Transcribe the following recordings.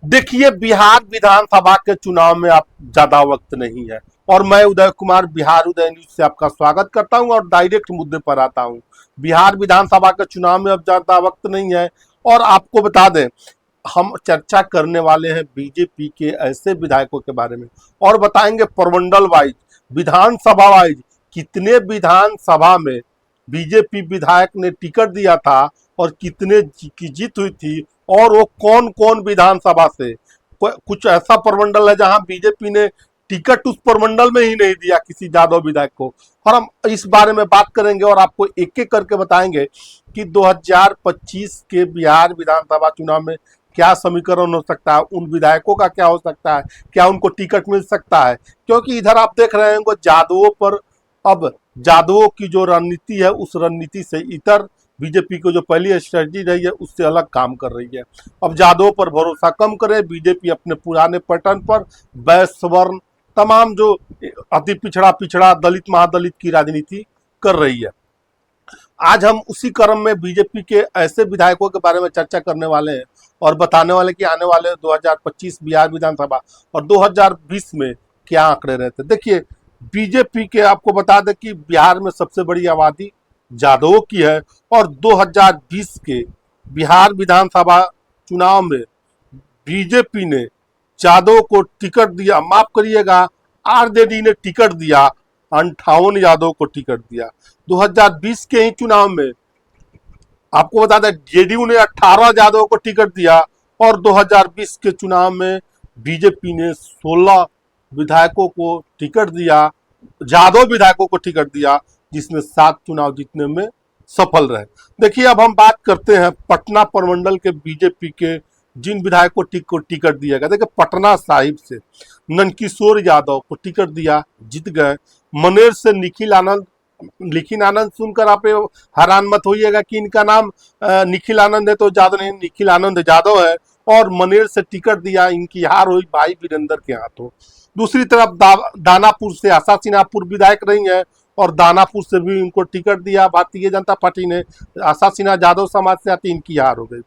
देखिए, बिहार विधानसभा के चुनाव में आप ज्यादा वक्त नहीं है और मैं उदय कुमार बिहार उदय न्यूज से आपका स्वागत करता हूं और डायरेक्ट मुद्दे पर आता हूं। बिहार विधानसभा के चुनाव में अब ज्यादा वक्त नहीं है और आपको बता दें, हम चर्चा करने वाले हैं बीजेपी के ऐसे विधायकों के बारे में और बताएंगे प्रमंडल वाइज, विधानसभा वाइज कितने विधानसभा में बीजेपी विधायक ने टिकट दिया था और कितने की जीत हुई थी और वो कौन कौन विधानसभा से। कुछ ऐसा प्रमंडल है जहां बीजेपी ने टिकट उस प्रमंडल में ही नहीं दिया किसी यादव विधायक को, और हम इस बारे में बात करेंगे और आपको एक एक करके बताएंगे कि 2025 के बिहार विधानसभा चुनाव में क्या समीकरण हो सकता है, उन विधायकों का क्या हो सकता है, क्या उनको टिकट मिल सकता है। क्योंकि इधर आप देख रहे होंगे यादवों पर, अब यादवों की जो रणनीति है उस रणनीति से इतर बीजेपी को जो पहली स्ट्रेटजी रही है उससे अलग काम कर रही है। अब यादवों पर भरोसा कम करे, बीजेपी अपने पुराने पैटर्न पर वैश्य वर्ण तमाम जो अति पिछड़ा पिछड़ा दलित महादलित की राजनीति कर रही है। आज हम उसी क्रम में बीजेपी के ऐसे विधायकों के बारे में चर्चा करने वाले हैं और बताने वाले कि आने वाले 2025 बिहार विधानसभा और 2020 में क्या आंकड़े रहते। देखिए, बीजेपी के आपको बता दें कि बिहार में सबसे बड़ी आबादी यादवों की है और 2020 के बिहार विधानसभा चुनाव में बीजेपी ने यादव को टिकट दिया, माफ करिएगा आरजेडी ने टिकट दिया, 58 यादव को टिकट दिया। 2020 के ही चुनाव में आपको बता दें जेडीयू ने 18 यादव को टिकट दिया और 2020 के चुनाव में बीजेपी ने 16 विधायकों को टिकट दिया, यादव विधायकों को टिकट दिया, जिसमें 7 चुनाव जीतने में सफल रहे। देखिए, अब हम बात करते हैं पटना प्रमंडल के बीजेपी के जिन विधायकों को टिकट दिया गया। देखिए, पटना साहिब से नंदकिशोर यादव को टिकट दिया, जीत गए। मनेर से निखिल आनंद सुनकर आप हैरान मत होइएगा कि इनका नाम निखिल आनंद है तो यादव नहीं, निखिल आनंद यादव है और मनेर से टिकट दिया, इनकी हार हुई भाई वीरेंद्र के हाथों। दूसरी तरफ दानापुर से आशा सिन्हा पूर्व विधायक रही है और दानापुर से भी इनको टिकट दिया भारतीय जनता पार्टी ने। आशा सिन्हा यादव समाज से आती, इनकी हार हो गई।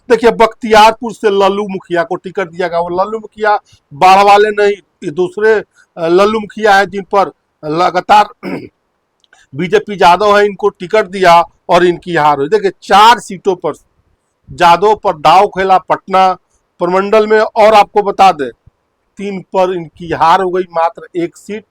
देखिए, बख्तियारपुर से लल्लू मुखिया को टिकट दिया गया। वो लल्लू मुखिया बाढ़ वाले नहीं, ये दूसरे लल्लू मुखिया है जिन पर लगातार बीजेपी यादव है, इनको टिकट दिया और इनकी हार हुई। देखिए, 4 सीटों पर यादव पर दाव खेला पटना प्रमंडल में और आपको बता दें 3 पर इनकी हार हो गई। मात्र 1 सीट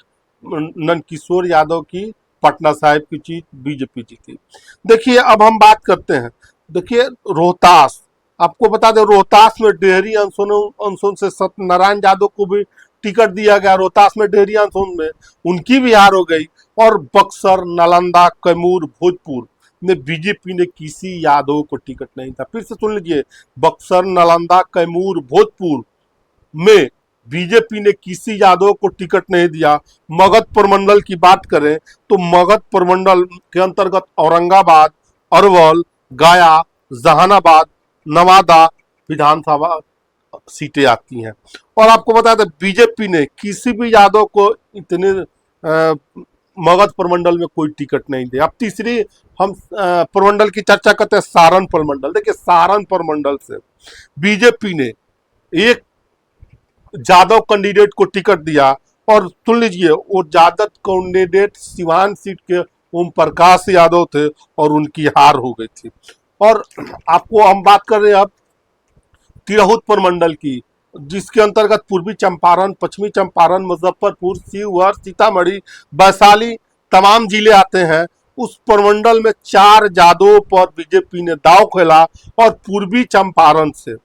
नंदकिशोर यादव की पटना साहिब की जीत बीजेपी जीती। देखिए, अब हम बात करते हैं, देखिए रोहतास, आपको बता दें रोहतास में डेहरी अनसोन से सत्यनारायण यादव को भी टिकट दिया गया। रोहतास में डेहरी अनसोन में उनकी भी हार हो गई। और बक्सर, नालंदा, कैमूर, भोजपुर में बीजेपी ने किसी यादव को टिकट नहीं था। फिर से सुन लीजिए, बक्सर, नालंदा, कैमूर, भोजपुर में बीजेपी ने किसी यादव को टिकट नहीं दिया। मगध प्रमंडल की बात करें तो मगध प्रमंडल के अंतर्गत औरंगाबाद, अरवल, गया, जहानाबाद, नवादा विधानसभा सीटें आती हैं। और आपको बता दें बीजेपी ने किसी भी यादव को इतने मगध प्रमंडल में कोई टिकट नहीं दिया। अब तीसरी हम प्रमंडल की चर्चा करते हैं, सारण प्रमंडल। देखिए, सारण प्रमंडल से बीजेपी ने एक यादव कैंडिडेट को टिकट दिया और सुन लीजिए वो यादव कैंडिडेट सिवान सीट के ओम प्रकाश यादव थे और उनकी हार हो गई थी। और आपको हम बात कर रहे हैं अब तिरहुत प्रमंडल की, जिसके अंतर्गत पूर्वी चंपारण, पश्चिमी चंपारण, मुजफ्फरपुर, शिवहर, सीतामढ़ी, वैशाली तमाम जिले आते हैं। उस प्रमंडल में 4 यादवों पर बीजेपी ने दाव खेला और पूर्वी चंपारण से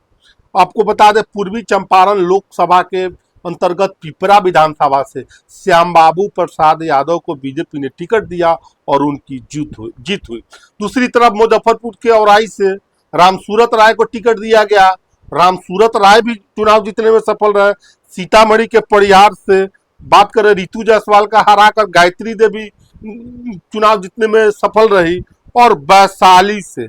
आपको बता दें पूर्वी चंपारण लोकसभा के अंतर्गत पिपरा विधानसभा से श्याम बाबू प्रसाद यादव को बीजेपी ने टिकट दिया और उनकी जीत हुई। दूसरी तरफ मुजफ्फरपुर के औराई से रामसूरत राय को टिकट दिया गया। रामसूरत राय भी चुनाव जीतने में सफल रहे। सीतामढ़ी के परिहार से बात करें, रितु जायसवाल का हराकर गायत्री देवी चुनाव जीतने में सफल रही। और वैशाली से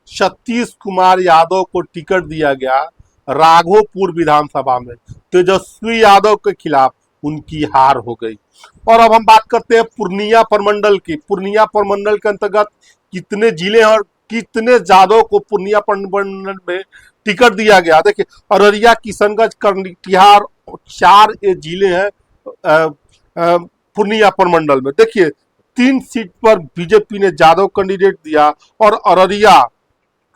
सतीश कुमार यादव को टिकट दिया गया राघोपुर विधानसभा में, तेजस्वी यादव के खिलाफ उनकी हार हो गई। और अब हम बात करते हैं पूर्णिया प्रमंडल की। पूर्णिया प्रमंडल के अंतर्गत कितने जिले और कितने यादव को पूर्णिया प्रमंडल में टिकट दिया गया। देखिए अररिया, किशनगंज, कटिहार, 4 ये जिले हैं पूर्णिया प्रमंडल में। देखिए 3 सीट पर बीजेपी ने जादव कैंडिडेट दिया और अररिया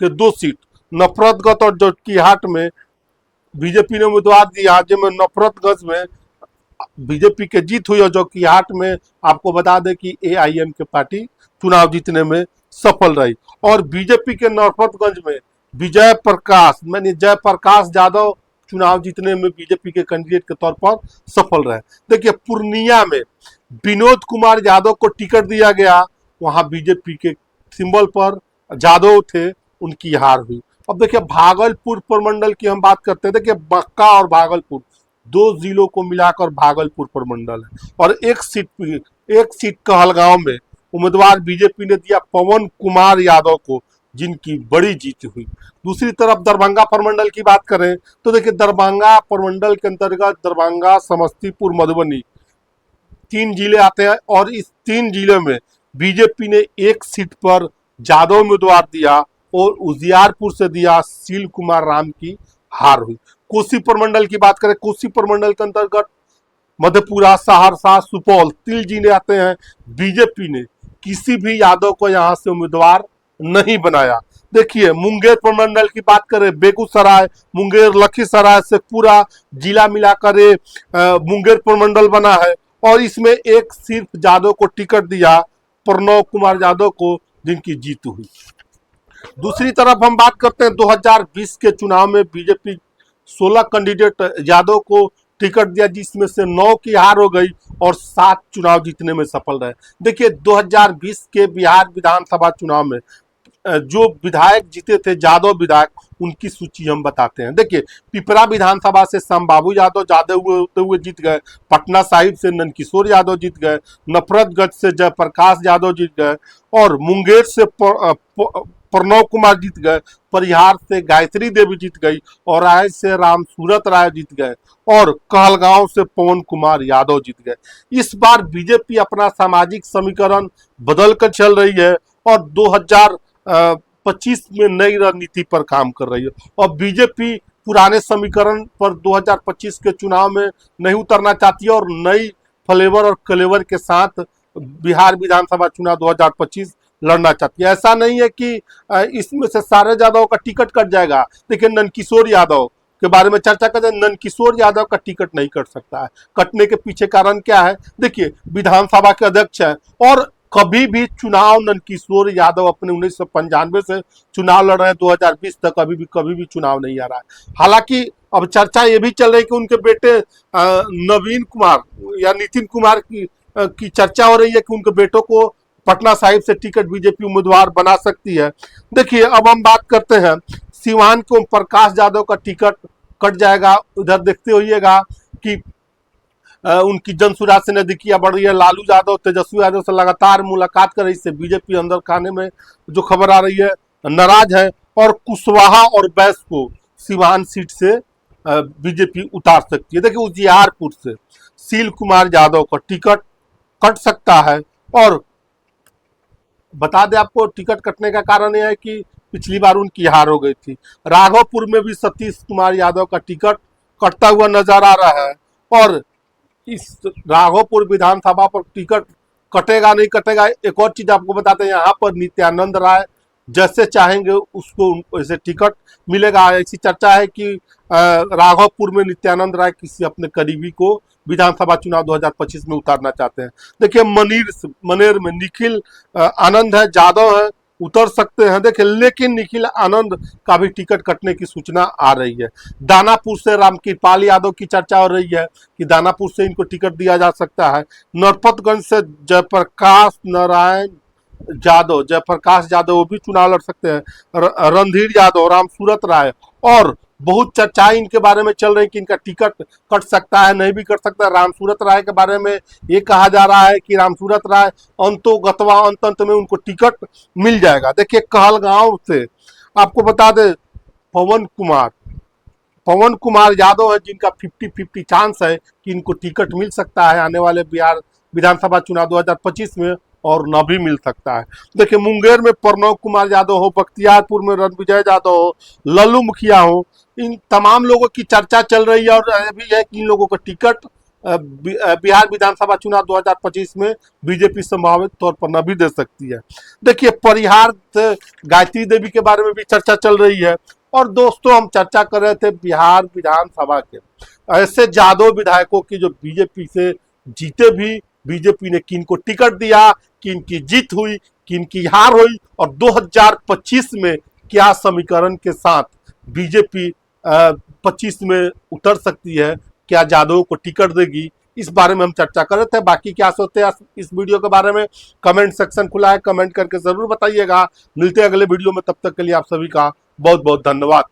के 2 सीट नफरतगंज और जोकीहाट में बीजेपी ने उम्मीदवार दिया, जिसमें नफरतगंज में बीजेपी के जीत हुई और जोकीहाट में आपको बता दें कि एआईएम के पार्टी चुनाव जीतने में सफल रही। और बीजेपी के नफरतगंज में विजय प्रकाश यानी जयप्रकाश यादव चुनाव जीतने में बीजेपी के कैंडिडेट के तौर पर सफल रहे। देखिए पूर्णिया में विनोद कुमार यादव को टिकट दिया गया, वहां बीजेपी के सिंबल पर यादव थे, उनकी हार हुई। अब देखिए भागलपुर प्रमंडल की हम बात करते हैं। देखिए बक्का और भागलपुर 2 जिलों को मिलाकर भागलपुर प्रमंडल है और एक सीट कहलगांव में उम्मीदवार बीजेपी ने दिया पवन कुमार यादव को, जिनकी बड़ी जीत हुई। दूसरी तरफ दरभंगा प्रमंडल की बात करें तो देखिए दरभंगा प्रमंडल के अंतर्गत दरभंगा, समस्तीपुर, मधुबनी 3 जिले आते हैं और इस 3 जिलों में बीजेपी ने एक सीट पर यादव उम्मीदवार दिया और उजियारपुर से दिया सील कुमार राम की हार हुई। कोसी प्रमंडल की बात करें, कोसी प्रमंडल के अंतर्गत मधेपुरा, सहरसा, सुपौल 3 जिले आते हैं। बीजेपी ने किसी भी यादव को यहां से उम्मीदवार नहीं बनाया। देखिए मुंगेर प्रमंडल की बात करें, बेगूसराय, मुंगेर, लखीसराय से पूरा जिला मिलाकर ये मुंगेर प्रमंडल बना है और इसमें एक सिर्फ यादव को टिकट दिया, प्रणव कुमार यादव को, जिनकी जीत हुई। दूसरी तरफ हम बात करते हैं 2020 के चुनाव में बीजेपी 16 कैंडिडेट यादव को टिकट दिया, जिसमें से 9 की हार हो गई और 7 चुनाव जीतने में सफल रहे। देखिए 2020 के बिहार विधानसभा चुनाव में जो विधायक जीते थे यादव विधायक, उनकी सूची हम बताते हैं। देखिए पिपरा विधानसभा से श्यामबाबू यादव जादव होते हुए जीत गए, पटना साहिब से नंदकिशोर यादव जीत गए, नफरतगंज से जयप्रकाश यादव जीत गए और मुंगेर से प्रणव कुमार जीत गए, परिहार से गायत्री देवी जीत गई और राय से राम सूरत राय जीत गए और कहलगांव से पवन कुमार यादव जीत गए। इस बार बीजेपी अपना सामाजिक समीकरण बदल कर चल रही है और 2025 में नई रणनीति पर काम कर रही है और बीजेपी पुराने समीकरण पर 2025 के चुनाव में नहीं उतरना चाहती है और नई फ्लेवर और कलेवर के साथ बिहार विधानसभा चुनाव 2025 लड़ना चाहती है। ऐसा नहीं है कि इसमें से सारे यादव का टिकट कट जाएगा। देखिए नंदकिशोर यादव के बारे में चर्चा करते हैं, नंदकिशोर यादव का टिकट नहीं कट सकता है। कटने के पीछे कारण क्या है? देखिए विधानसभा के अध्यक्ष है और कभी भी चुनाव नंदकिशोर यादव अपने 1995 से चुनाव लड़ रहे हैं, 2020 तक कभी भी चुनाव नहीं आ रहा है। हालांकि अब चर्चा ये भी चल रही है कि उनके बेटे नवीन कुमार या नितिन कुमार की चर्चा हो रही है कि उनके बेटों को पटना साहिब से टिकट बीजेपी उम्मीदवार बना सकती है। देखिए अब हम बात करते हैं सिवान के ओम प्रकाश यादव का टिकट कट जाएगा। उधर देखते होइएगा कि उनकी जनसुराज से नजदीकियां बढ़ रही है। लालू यादव तेजस्वी यादव से लगातार मुलाकात कर रही है, बीजेपी अंदर खाने में जो खबर आ रही है नाराज है और कुशवाहा और बैस को सिवान सीट से बीजेपी उतार सकती है। देखिए उजियारपुर से सील कुमार यादव का टिकट कट सकता है और बता दें आपको टिकट कटने का कारण यह है कि पिछली बार उनकी हार हो गई थी। राघोपुर में भी सतीश कुमार यादव का टिकट कटता हुआ नजर आ रहा है और इस राघोपुर विधानसभा पर टिकट कटेगा नहीं कटेगा। एक और चीज आपको बताते हैं, यहाँ पर नित्यानंद राय जैसे चाहेंगे उसको वैसे टिकट मिलेगा। ऐसी चर्चा है कि राघोपुर में नित्यानंद राय किसी अपने करीबी को विधानसभा चुनाव 2025 में उतारना चाहते हैं। देखिए मनेर में निखिल आनंद है, जादव है, उतर सकते हैं। देखिए लेकिन निखिल आनंद का भी टिकट कटने की सूचना आ रही है। दानापुर से रामकृपाल यादव की चर्चा हो रही है कि दानापुर से इनको टिकट दिया जा सकता है। नरपतगंज से जयप्रकाश यादव वो भी चुनाव लड़ सकते हैं। रणधीर यादव, राम सूरत राय और बहुत चर्चाएं इनके बारे में चल रही कि इनका टिकट कट सकता है, नहीं भी कट सकता है। राम सूरत राय के बारे में ये कहा जा रहा है कि राम सूरत राय अंत में उनको टिकट मिल जाएगा। देखिए कहलगांव से आपको बता दें पवन कुमार यादव है जिनका 50-50 चांस है कि इनको टिकट मिल सकता है आने वाले बिहार विधानसभा चुनाव 2025 में और न भी मिल सकता है। देखिए, मुंगेर में प्रणव कुमार यादव हो, बख्तियारपुर में रणविजय यादव हो, लल्लू मुखिया हो, इन तमाम लोगों की चर्चा चल रही है। और अभी है कि इन लोगों को टिकट बिहार विधानसभा चुनाव 2025 में बीजेपी संभावित तौर पर न भी दे सकती है। देखिए, परिहार से गायत्री देवी के बारे में भी चर्चा चल रही है। और दोस्तों, हम चर्चा कर रहे थे बिहार विधानसभा के ऐसे जादव विधायकों की जो बीजेपी से जीते भी, बीजेपी ने किन को टिकट दिया, किन की जीत हुई, किन की हार हुई, और 2025 में क्या समीकरण के साथ बीजेपी 25 में उतर सकती है, क्या जादव को टिकट देगी, इस बारे में हम चर्चा कर रहे थे। बाकी क्या सोचते हैं इस वीडियो के बारे में, कमेंट सेक्शन खुला है, कमेंट करके जरूर बताइएगा। मिलते हैं अगले वीडियो में, तब तक के लिए आप सभी का बहुत बहुत धन्यवाद।